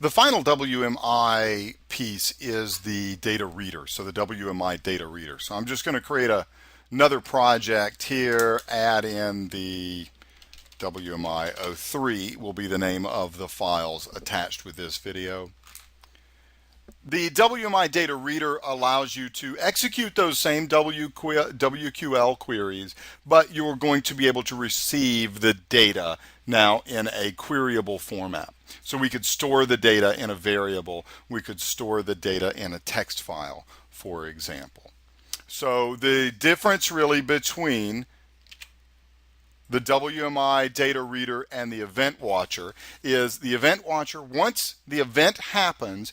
The final WMI piece is the data reader, so the WMI data reader. So I'm just going to create another project here, add in the WMI 03 will be the name of the files attached with this video. The WMI data reader allows you to execute those same WQL queries, but you're going to be able to receive the data now in a queryable format. So we could store the data in a variable. We could store the data in a text file, for example. So the difference really between the WMI data reader and the event watcher is the event watcher, once the event happens,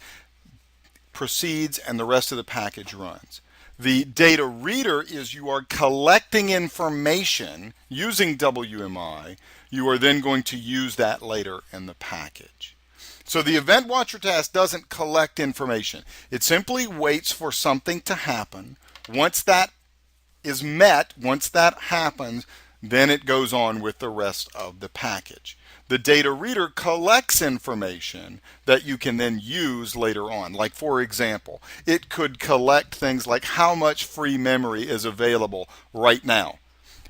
proceeds and the rest of the package runs. The data reader is you are collecting information using WMI. You are then going to use that later in the package. So the event watcher task doesn't collect information. It simply waits for something to happen. Once that is met, once that happens, then it goes on with the rest of the package. The data reader collects information that you can then use later on. Like, for example, it could collect things like how much free memory is available right now.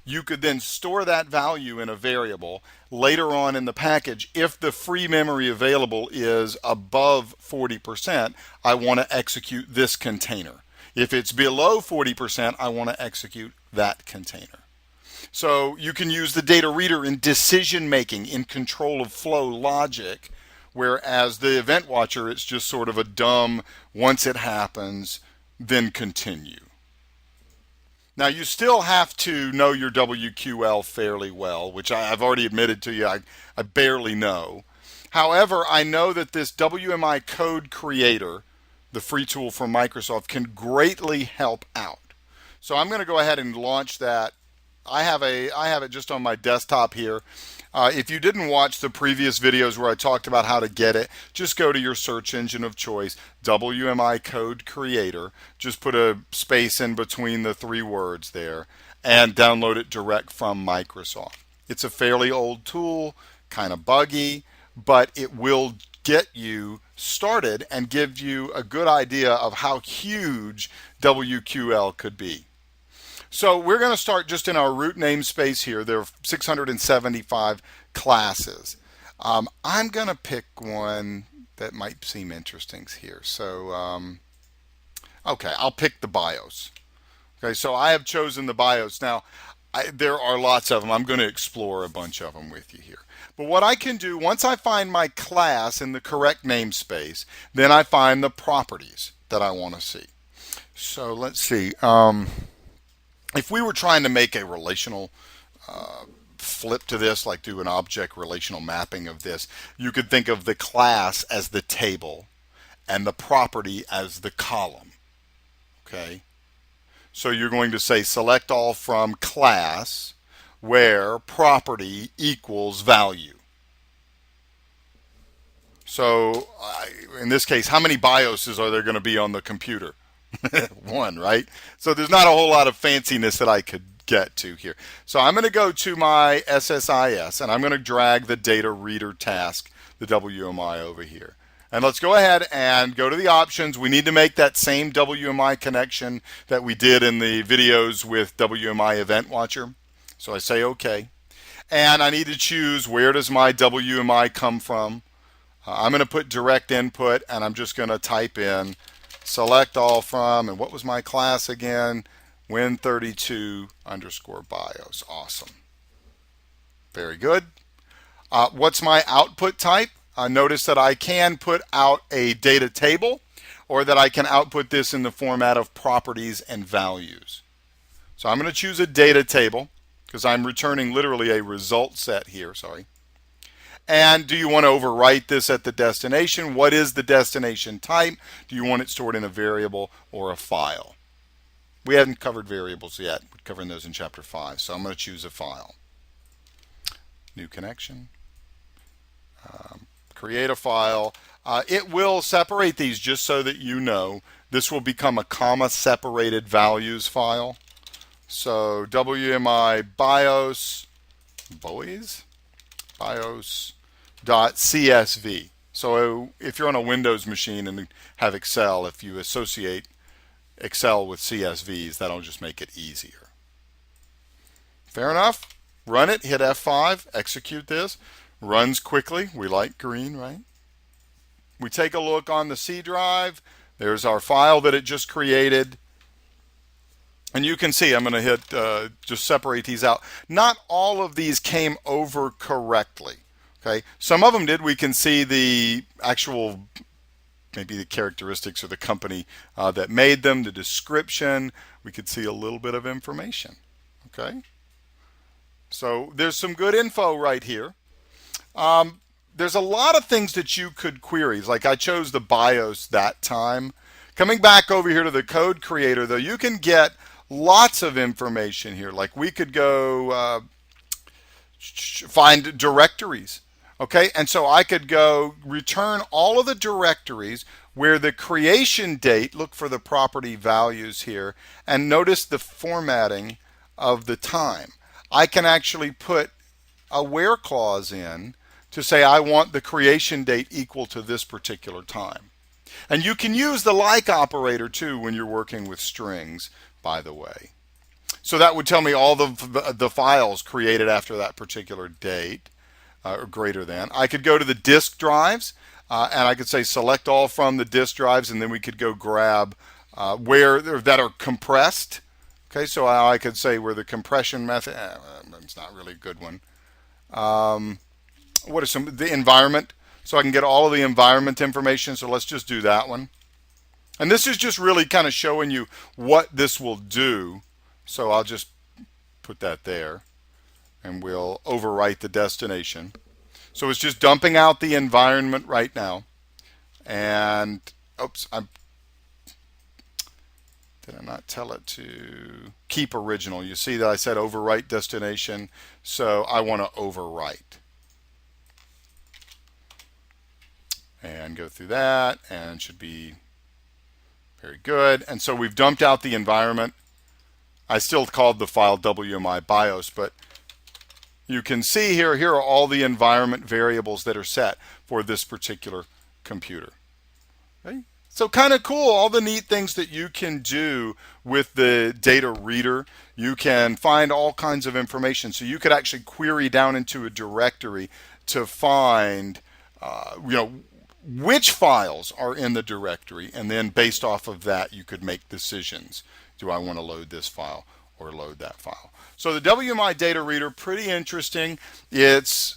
You could then store that value in a variable later on in the package. If the free memory available is above 40%, I want to execute this container. If it's below 40%, I want to execute that container. So you can use the data reader in decision making, in control of flow logic, whereas the event watcher, it's just sort of a dumb, once it happens, then continue. Now you still have to know your WQL fairly well, which I've already admitted to you I barely know. However, I know that this WMI code creator, the free tool from Microsoft, can greatly help out. So I'm going to go ahead and launch that. I have it just on my desktop here. If you didn't watch the previous videos where I talked about how to get it, just go to your search engine of choice, WMI Code Creator. Just put a space in between the three words there and download it direct from Microsoft. It's a fairly old tool, kind of buggy, but it will get you started and give you a good idea of how huge WQL could be. So we're going to start just in our root namespace here. There are 675 classes. I'm going to pick one that might seem interesting here. So, okay, I'll pick the BIOS. Okay, so I have chosen the BIOS. Now, there are lots of them. I'm going to explore a bunch of them with you here. But what I can do, once I find my class in the correct namespace, then I find the properties that I want to see. So let's see. If we were trying to make a relational flip to this, like do an object relational mapping of this, you could think of the class as the table and the property as the column. Okay? So you're going to say select all from class where property equals value. So in this case, how many BIOSes are there going to be on the computer? One, right? So there's not a whole lot of fanciness that I could get to here. So I'm going to go to my SSIS and I'm going to drag the data reader task, the WMI, over here. And let's go ahead and go to the options. We need to make that same WMI connection that we did in the videos with WMI Event Watcher. So I say OK. And I need to choose where does my WMI come from. I'm going to put direct input and I'm just going to type in select all from, and what was my class again? Win32 underscore BIOS. Awesome. Very good. What's my output type? Notice that I can put out a data table or that I can output this in the format of properties and values. So I'm going to choose a data table because I'm returning literally a result set here. Sorry. And do you want to overwrite this at the destination? What is the destination type? Do you want it stored in a variable or a file? We haven't covered variables yet. We're covering those in chapter 5. So I'm going to choose a file. New connection. Create a file. It will separate these just so that you know. This will become a comma separated values file. So WMI BIOS, BIOS.csv. So if you're on a Windows machine and have Excel, if you associate Excel with CSVs, that'll just make it easier. Fair enough? Run it, hit F5, execute this. Runs quickly. We like green, right? We take a look on the C drive. There's our file that it just created. And you can see, I'm going to hit, just separate these out. Not all of these came over correctly. Okay, some of them did. We can see the actual, maybe the characteristics of the company that made them, the description. We could see a little bit of information. Okay, so there's some good info right here. There's a lot of things that you could query. Like I chose the BIOS that time. Coming back over here to the code creator, though, you can get lots of information here. Like we could go find directories. Okay, and so I could go return all of the directories where the creation date, look for the property values here, and notice the formatting of the time. I can actually put a where clause in to say I want the creation date equal to this particular time. And you can use the like operator too when you're working with strings, by the way. So that would tell me all the files created after that particular date. Or greater than. I could go to the disk drives and I could say select all from the disk drives, and then we could go grab where that are compressed. Okay, so I could say where the compression method, it's not really a good one. What are the environment? So I can get all of the environment information, so let's just do that one. And this is just really kind of showing you what this will do. So I'll just put that there. And we'll overwrite the destination. So it's just dumping out the environment right now. And oops, did I not tell it to keep original? You see that I said overwrite destination, so I want to overwrite. And go through that, and it should be very good. And so we've dumped out the environment. I still called the file WMI BIOS, but you can see here are all the environment variables that are set for this particular computer. Okay? So kind of cool, all the neat things that you can do with the data reader. You can find all kinds of information. So you could actually query down into a directory to find, which files are in the directory. And then based off of that, you could make decisions. Do I want to load this file or load that file? So the WMI data reader, pretty interesting. It's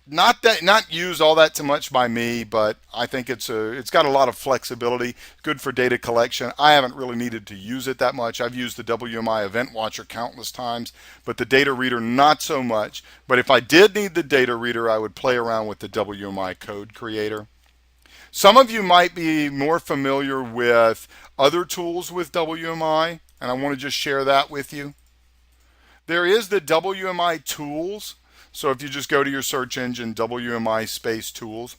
not used all that too much by me, but I think it's got a lot of flexibility, good for data collection. I haven't really needed to use it that much. I've used the WMI Event Watcher countless times, but the data reader not so much. But if I did need the data reader, I would play around with the WMI code creator. Some of you might be more familiar with other tools with WMI, and I want to just share that with you. There is the WMI tools. So if you just go to your search engine, WMI space tools.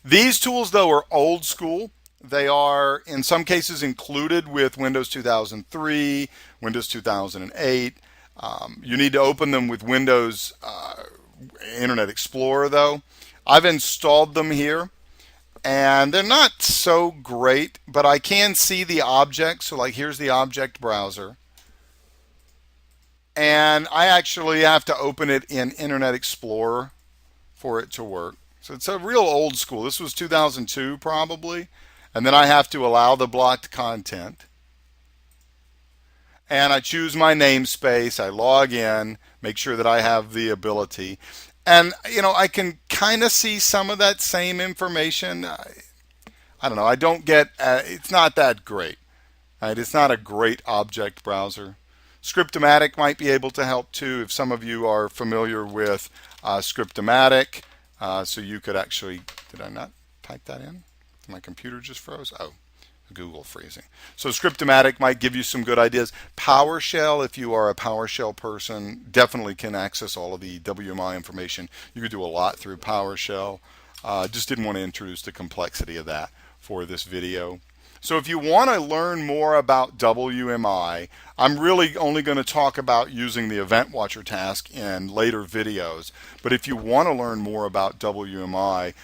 These tools, though, are old school. They are, in some cases, included with Windows 2003, Windows 2008. You need to open them with Windows Internet Explorer, though. I've installed them here, and they're not so great, but I can see the object. So like here's the object browser. And I actually have to open it in Internet Explorer for it to work. So it's a real old school. This was 2002 probably. And then I have to allow the blocked content. And I choose my namespace. I log in, make sure that I have the ability. And, I can kind of see some of that same information. I don't know. I don't get, it's not that great. Right? It's not a great object browser. Scriptomatic might be able to help too if some of you are familiar with Scriptomatic. So you could actually, did I not type that in? My computer just froze. Oh, Google freezing. So Scriptomatic might give you some good ideas. PowerShell, if you are a PowerShell person, definitely can access all of the WMI information. You could do a lot through PowerShell. Just didn't want to introduce the complexity of that for this video. So if you want to learn more about WMI, I'm really only going to talk about using the Event Watcher task in later videos. But if you want to learn more about WMI,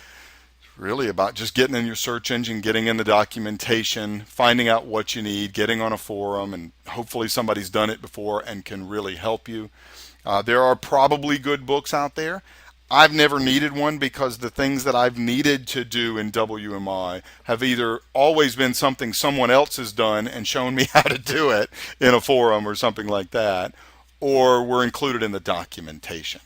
really about just getting in your search engine, getting in the documentation, finding out what you need, getting on a forum, and hopefully somebody's done it before and can really help you. There are probably good books out there. I've never needed one because the things that I've needed to do in WMI have either always been something someone else has done and shown me how to do it in a forum or something like that, or were included in the documentation.